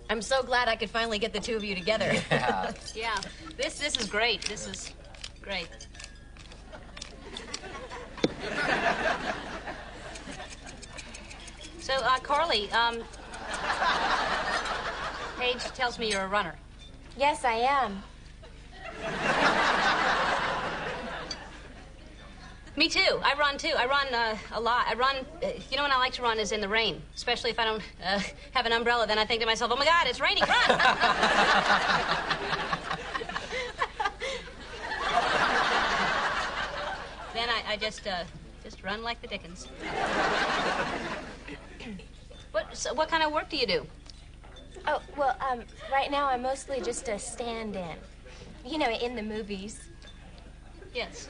I'm so glad I could finally get the two of you together. Yeah. Yeah. This is great. This is great. So, Carly, Paige tells me you're a runner. Yes, I am. Me too. I run too. I run a lot. I run, you know when I like to run is in the rain, especially if I don't have an umbrella. Then I think to myself, oh my God, it's raining, run! Then I just run like the dickens. What kind of work do you do? Oh, well, right now I'm mostly just a stand-in. You know, in the movies. Yes.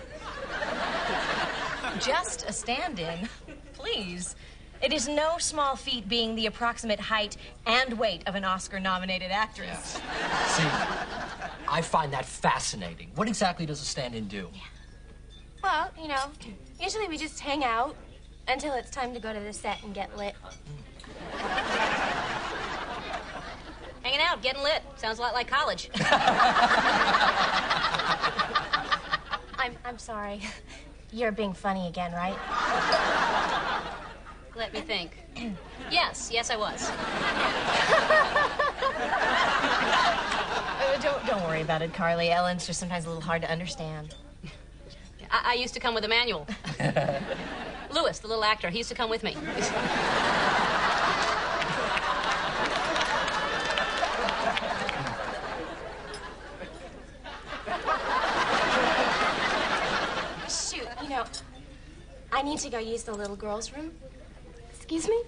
Just a stand-in? Please. It is no small feat being the approximate height and weight of an Oscar-nominated actress. Yeah. See, I find that fascinating. What exactly does a stand-in do? Yeah. Well, you know, usually we just hang out until it's time to go to the set and get lit. Hanging out, getting lit. Sounds a lot like college. I'm sorry. You're being funny again, right? Let me think. Yes, I was. Don't worry about it, Carly. Ellen's just sometimes a little hard to understand. I used to come with a manual. Lewis, the little actor, he used to come with me. Shoot, you know, I need to go use the little girl's room. Excuse me?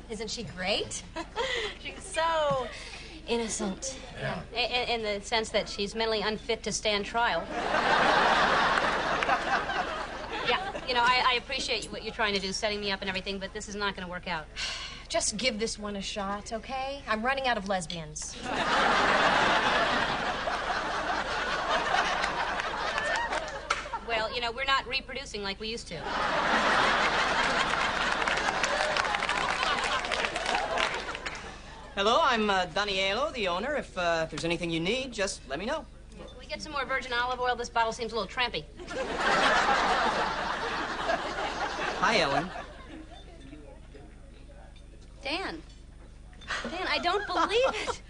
Isn't she great? She's so innocent. Yeah. In the sense that she's mentally unfit to stand trial. Yeah, you know, I appreciate what you're trying to do, setting me up and everything, but this is not going to work out. Just give this one a shot, okay? I'm running out of lesbians. Well, you know, we're not reproducing like we used to. Hello, I'm Danielo, the owner. If there's anything you need, just let me know. Can we get some more virgin olive oil? This bottle seems a little trampy. Hi, Ellen. Dan, I don't believe it.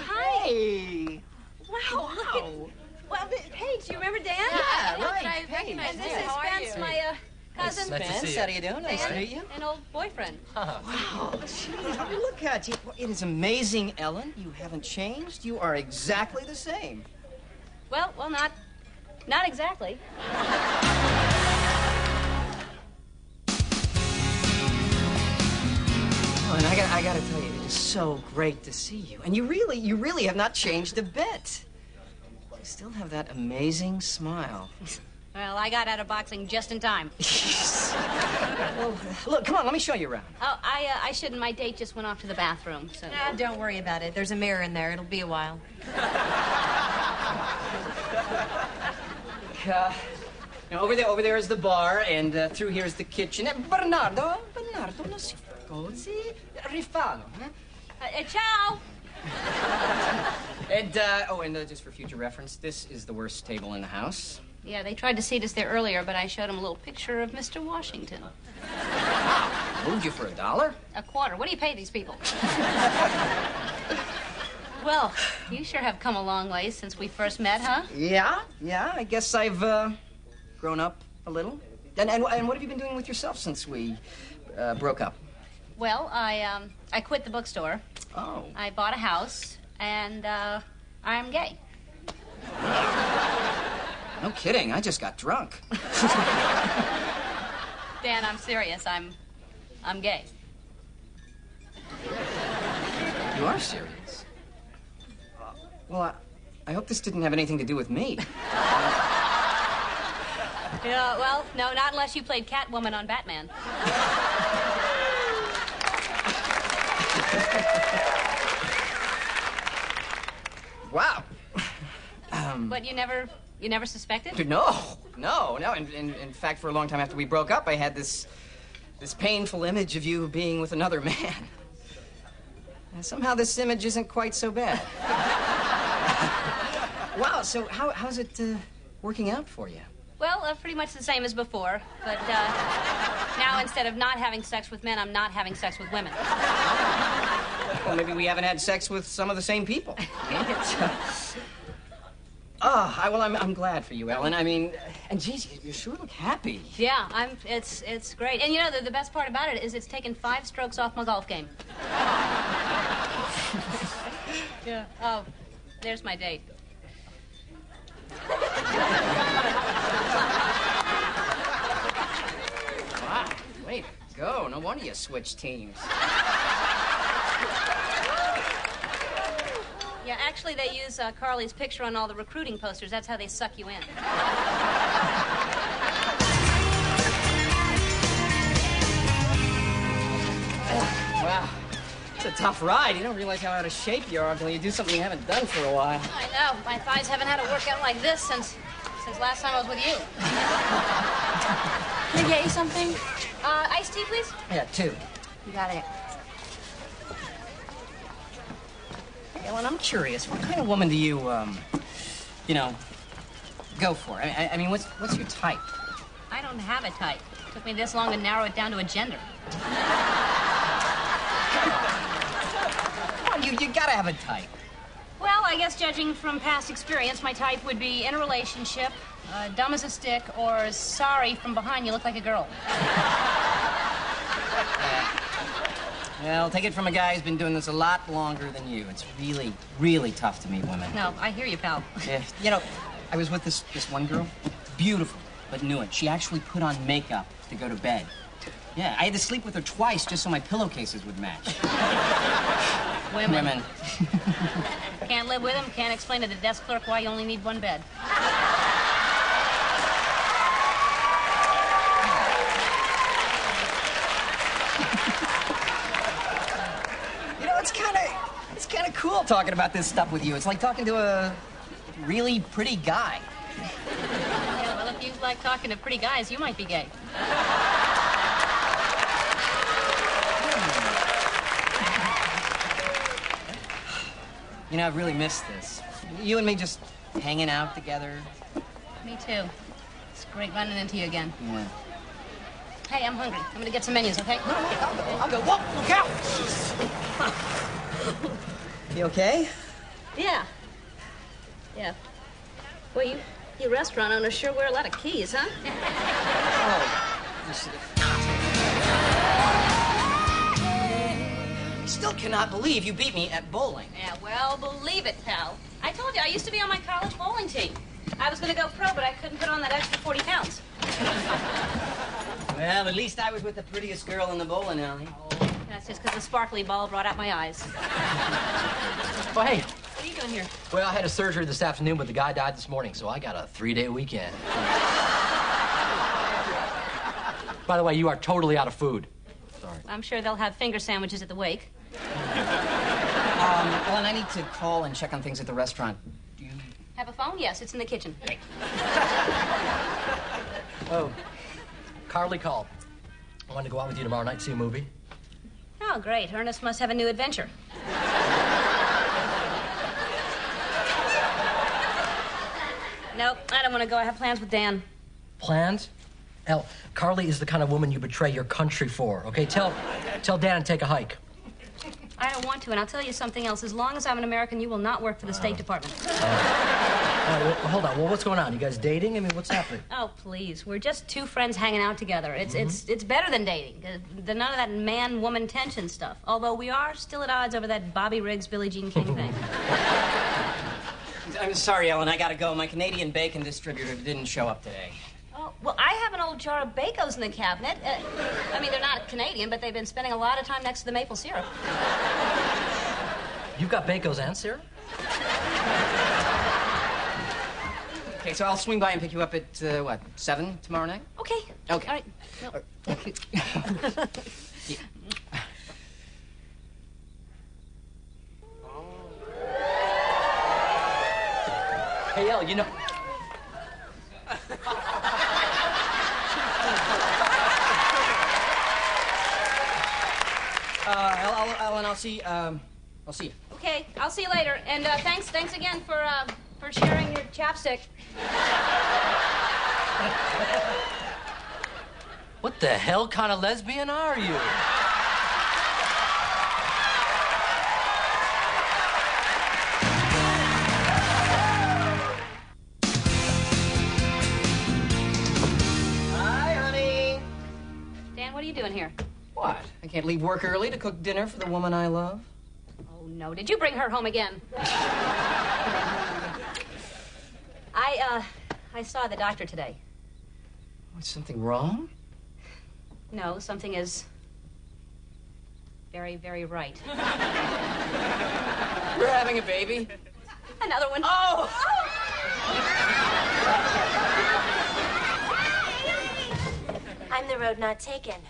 Hi. Hey. Wow, look at... Well, Paige, you remember Dan? Yeah, right. I recognize Paige, this yeah. is How are Spence, you? my cousin. Nice to see Spence, you. how do you do? Nice to meet you. An old boyfriend. Wow. Look at you. It is amazing, Ellen. You haven't changed. You are exactly the same. Well, not exactly. Oh, and I gotta tell you, it is so great to see you. And you really have not changed a bit. You still have that amazing smile. Well, I got out of boxing just in time. Well, look, come on, let me show you around. Oh, I shouldn't. My date just went off to the bathroom, so... Don't worry about it. There's a mirror in there. It'll be a while. Over there is the bar, and through here is the kitchen. Bernardo, non si così. Rifano, huh? Ciao! And, just for future reference, this is the worst table in the house. Yeah, they tried to seat us there earlier, but I showed them a little picture of Mr. Washington. Moved you for $1? A quarter. What do you pay these people? Well, you sure have come a long way since we first met, huh? Yeah, I guess I've, grown up a little. And what have you been doing with yourself since we, broke up? Well, I quit the bookstore. Oh. I bought a house, and, I'm gay. No kidding, I just got drunk. Dan, I'm serious. I'm gay. You are serious? Well, I hope this didn't have anything to do with me. Yeah, well, no, not unless you played Catwoman on Batman. Wow. But you never suspected? No, No. In fact, for a long time after we broke up, I had this painful image of you being with another man. And somehow this image isn't quite so bad. Wow, so how's it working out for you? Well, pretty much the same as before, but now instead of not having sex with men, I'm not having sex with women. Well, maybe we haven't had sex with some of the same people. I'm glad for you, Ellen. I mean, and geez, you sure look happy. Yeah, it's great. And you know, the best part about it is it's taken 5 strokes off my golf game. Yeah. Oh, there's my date. Wow, way to go. No wonder you switched teams. Yeah, actually, they use Carly's picture on all the recruiting posters. That's how they suck you in. Wow, it's a tough ride. You don't realize how out of shape you are until you do something you haven't done for a while. I know. My thighs haven't had a workout like this since last time I was with you. Can I get you something? Iced tea, please? Yeah, 2. You got it. Ellen, I'm curious. What kind of woman do you, go for? I mean, what's your type? I don't have a type. It took me this long to narrow it down to a gender. Come on, you gotta have a type. Well, I guess judging from past experience, my type would be in a relationship, dumb as a stick, or sorry, from behind you look like a girl. Well, take it from a guy who's been doing this a lot longer than you. It's really, really tough to meet women. No, I hear you, pal. Yeah. I was with this one girl, beautiful, but knew it. She actually put on makeup to go to bed. Yeah, I had to sleep with her twice just so my pillowcases would match. Women. Can't live with them, can't explain to the desk clerk why you only need one bed. It's kind of cool talking about this stuff with you. It's like talking to a really pretty guy. Yeah, well, if you like talking to pretty guys, you might be gay. I've really missed this. You and me just hanging out together. Me too. It's great running into you again. Yeah. Hey, I'm hungry. I'm gonna get some menus, okay? I'll go. Whoa, look out! You okay? Yeah. Yeah. Well, you restaurant owners sure wear a lot of keys, huh? Oh, you should have... I still cannot believe you beat me at bowling. Yeah, well, believe it, pal. I told you, I used to be on my college bowling team. I was gonna go pro, but I couldn't put on that extra 40 pounds. Well, at least I was with the prettiest girl in the bowling alley. That's just because the sparkly ball brought out my eyes. Oh, hey. What are you doing here? Well, I had a surgery this afternoon, but the guy died this morning, so I got a 3-day weekend. By the way, you are totally out of food. Sorry. I'm sure they'll have finger sandwiches at the wake. Ellen, I need to call and check on things at the restaurant. Do you... Have a phone? Yes, it's in the kitchen. Oh, Carly called. I wanted to go out with you tomorrow night and see a movie. Oh, great. Ernest must have a new adventure. Nope, I don't want to go. I have plans with Dan. Plans? Elle, Carly is the kind of woman you betray your country for, okay? Tell Dan to take a hike. I don't want to, and I'll tell you something else. As long as I'm an American, you will not work for the State Department. Well, hold on. Well, what's going on? You guys dating? I mean, what's happening? Oh, please. We're just 2 friends hanging out together. It's better than dating. None of that man-woman tension stuff. Although we are still at odds over that Bobby Riggs, Billie Jean King thing. I'm sorry, Ellen. I gotta go. My Canadian bacon distributor didn't show up today. Oh, well, I have an old jar of Bacos in the cabinet. I mean, they're not Canadian, but they've been spending a lot of time next to the maple syrup. You've got Bacos and syrup? Okay, so I'll swing by and pick you up at, 7 tomorrow night? Okay. Okay. All right. Well, Yeah. Hey, Elle, you know... Ellen, I'll see you. Okay, I'll see you later. And thanks again for sharing your chapstick. What the hell kind of lesbian are you? Hi, honey. Dan, what are you doing here? What? I can't leave work early to cook dinner for the woman I love. Oh, no. Did you bring her home again? I saw the doctor today. Is something wrong? No, something is very, very right. We're having a baby. Another one. Oh! I'm the road not taken.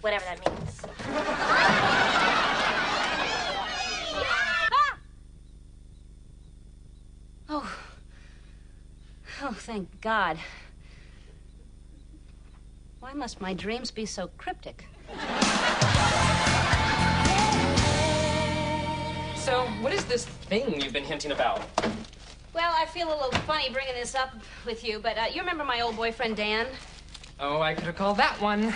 Whatever that means. Oh, thank God. Why must my dreams be so cryptic? So, what is this thing you've been hinting about? Well, I feel a little funny bringing this up with you, but you remember my old boyfriend, Dan? Oh, I could recall that one.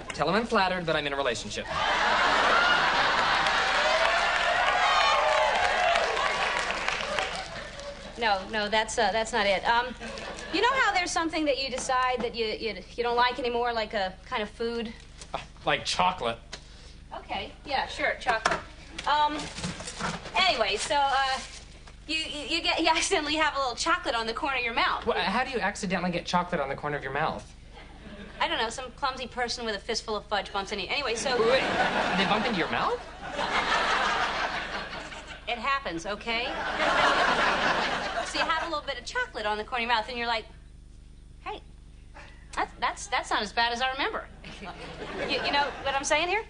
Tell him I'm flattered that I'm in a relationship. No, that's not it. You know how there's something that you decide that you don't like anymore, like a kind of food? Like chocolate. Okay, yeah, sure, chocolate. Anyway, so you accidentally have a little chocolate on the corner of your mouth. Well, how do you accidentally get chocolate on the corner of your mouth? I don't know, some clumsy person with a fistful of fudge bumps into you. Anyway, so Wait, they bump into your mouth? it happens, okay? So you have a little bit of chocolate on the corner of your mouth, and you're like, hey, that's not as bad as I remember. You know what I'm saying here?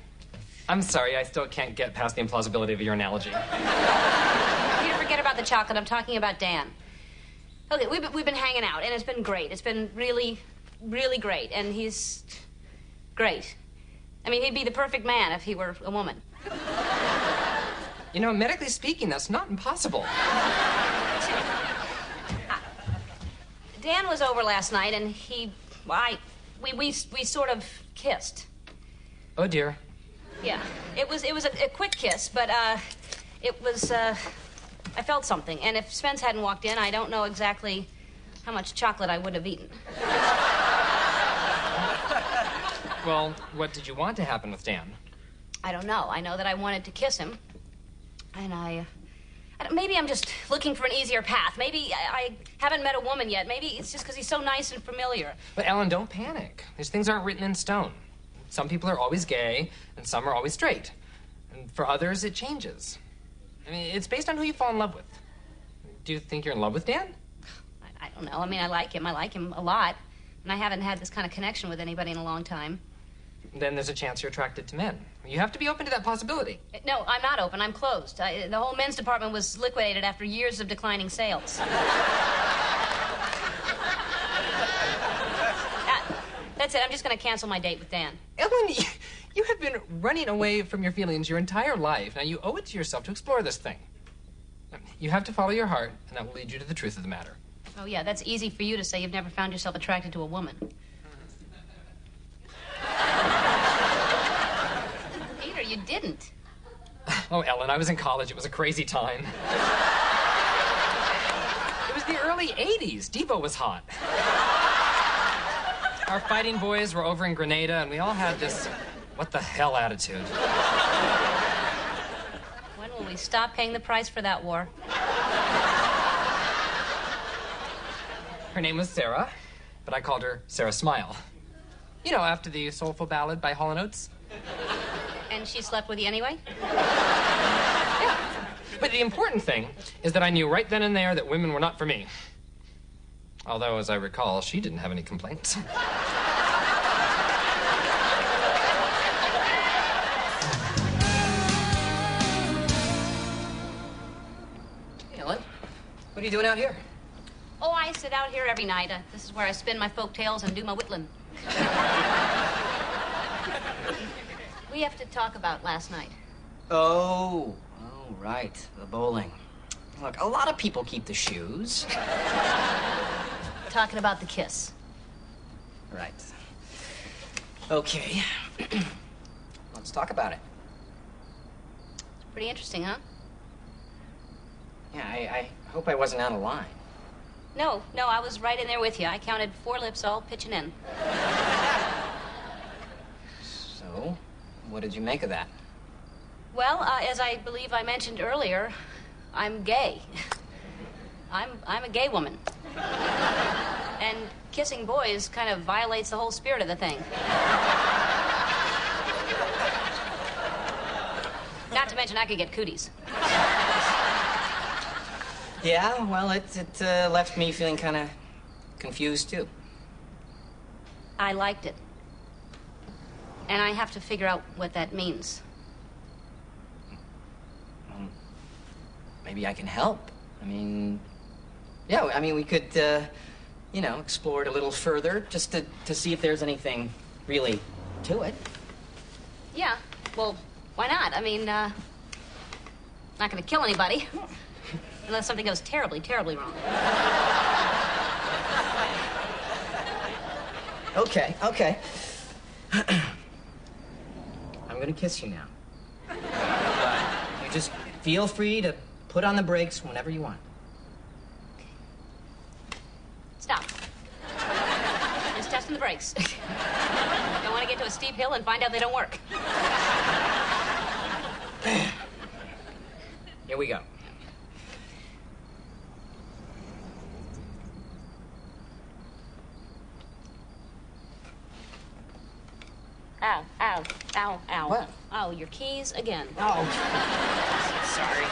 I'm sorry, I still can't get past the implausibility of your analogy. You forget about the chocolate. I'm talking about Dan. Okay, we've been hanging out, and it's been great. It's been really, really great, and he's great. I mean, he'd be the perfect man if he were a woman. You know, medically speaking, that's not impossible. Dan was over last night, and we sort of kissed. Oh, dear. Yeah, it was a quick kiss, but it was I felt something, and if Spence hadn't walked in, I don't know exactly how much chocolate I would have eaten. Well, what did you want to happen with Dan? I don't know. I know that I wanted to kiss him, and maybe I'm just looking for an easier path. Maybe I haven't met a woman yet. Maybe it's just because he's so nice and familiar. But Ellen, don't panic. These things aren't written in stone. Some people are always gay, and some are always straight. And for others, it changes. I mean, it's based on who you fall in love with. Do you think you're in love with Dan? I don't know. I mean, I like him a lot. And I haven't had this kind of connection with anybody in a long time. Then there's a chance you're attracted to men. You have to be open to that possibility. No, I'm not open. I'm closed. The whole men's department was liquidated after years of declining sales. That's it. I'm just going to cancel my date with Dan. Ellen, you have been running away from your feelings your entire life. Now, you owe it to yourself to explore this thing. You have to follow your heart, and that will lead you to the truth of the matter. Oh, yeah, that's easy for you to say. You've never found yourself attracted to a woman. Peter, you didn't. Oh, Ellen, I was in college. It was a crazy time. It was the early 80s. Devo was hot. Our fighting boys were over in Grenada, and we all had this what the hell attitude. When will we stop paying the price for that war? Her name was Sarah, but I called her Sarah Smile. You know, after the soulful ballad by Hall & Oates. And she slept with you anyway? Yeah. But the important thing is that I knew right then and there that women were not for me. Although, as I recall, she didn't have any complaints. Hey, Ellen, what are you doing out here? Oh, I sit out here every night. This is where I spin my folk tales and do my whittling. We have to talk about last night. Oh, right. The bowling. Look, a lot of people keep the shoes. Talking about the kiss. Right. Okay. Let's talk about it. Pretty interesting, huh? Yeah, I hope I wasn't out of line. No, I was right in there with you. I counted 4 lips all pitching in. So, what did you make of that? Well, as I believe I mentioned earlier, I'm gay. I'm a gay woman. And kissing boys kind of violates the whole spirit of the thing. Not to mention I could get cooties. Yeah, well, it left me feeling kind of confused, too. I liked it. And I have to figure out what that means. Maybe I can help. I mean, we could, explore it a little further just to see if there's anything really to it. Yeah, well, why not? I mean, not gonna kill anybody. Unless something goes terribly, terribly wrong. Okay. I'm gonna kiss you now. You just feel free to put on the brakes whenever you want. Stop. Just testing the brakes. Don't want to get to a steep hill and find out they don't work. Here we go. Ow, ow, ow, ow. What? Oh, your keys again. Oh, sorry.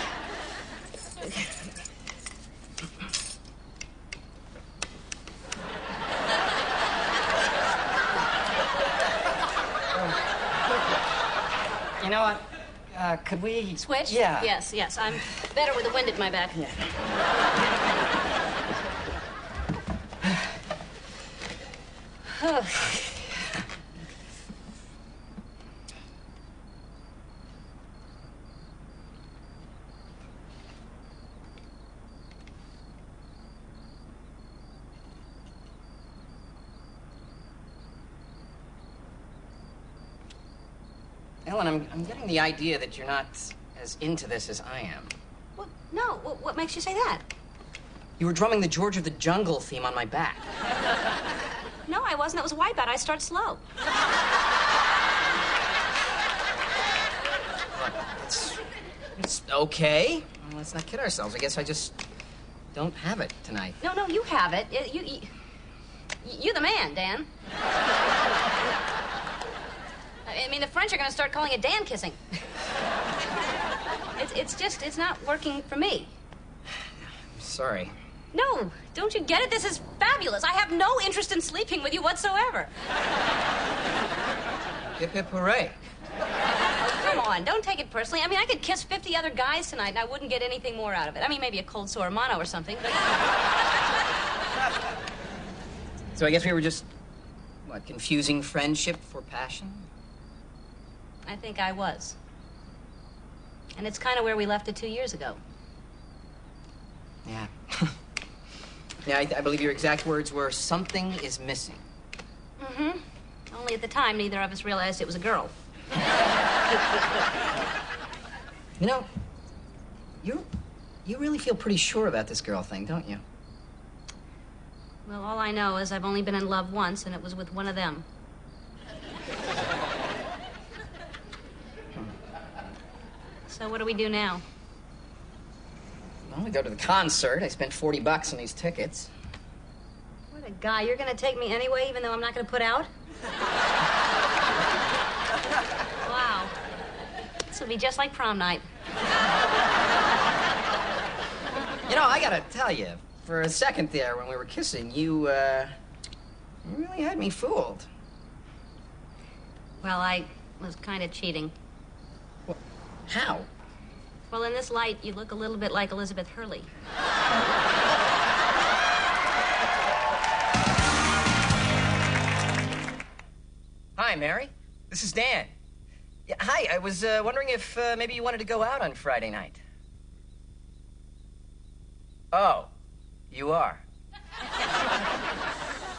You know what? Could we... Switch? Yeah. Yes. I'm better with the wind at my back. Yeah. Ellen, I'm getting the idea that you're not as into this as I am. Well, no. What makes you say that? You were drumming the George of the Jungle theme on my back. No, I wasn't. That was a wipeout. I start slow. It's okay. Well, let's not kid ourselves. I guess I just don't have it tonight. No, you have it. You're the man, Dan. I mean, the French are going to start calling it Dan kissing. It's not working for me. I'm sorry. No, don't you get it? This is fabulous. I have no interest in sleeping with you whatsoever. Hip hip hooray. Oh, come on, don't take it personally. I mean, I could kiss 50 other guys tonight and I wouldn't get anything more out of it. I mean, maybe a cold sore mono or something, but... So I guess we were just, confusing friendship for passion? I think I was. And it's kind of where we left it 2 years ago. Yeah. Yeah, I believe your exact words were, something is missing. Mm-hmm. Only at the time, neither of us realized it was a girl. You know, you really feel pretty sure about this girl thing, don't you? Well, all I know is I've only been in love once, and it was with one of them. So what do we do now? Well, we go to the concert. I spent $40 on these tickets. What a guy. You're going to take me anyway, even though I'm not going to put out? Wow. This will be just like prom night. You know, I gotta tell you, for a second there when we were kissing, you really had me fooled. Well, I was kind of cheating. Well, how? Well, in this light, you look a little bit like Elizabeth Hurley. Hi, Mary. This is Dan. Yeah, hi, I was wondering if maybe you wanted to go out on Friday night. Oh, you are.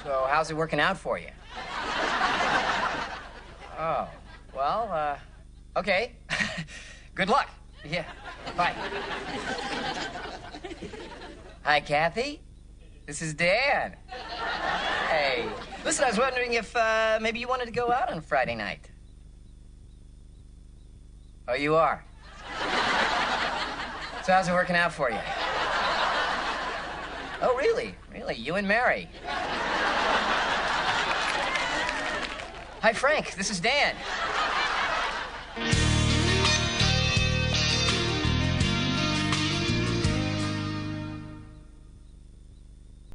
So how's it working out for you? Oh, well, okay. Good luck. Yeah, bye. Hi, Kathy. This is Dan. Hey. Listen, I was wondering if maybe you wanted to go out on Friday night. Oh, you are? So how's it working out for you? Oh, really? Really? You and Mary? Hi, Frank. This is Dan.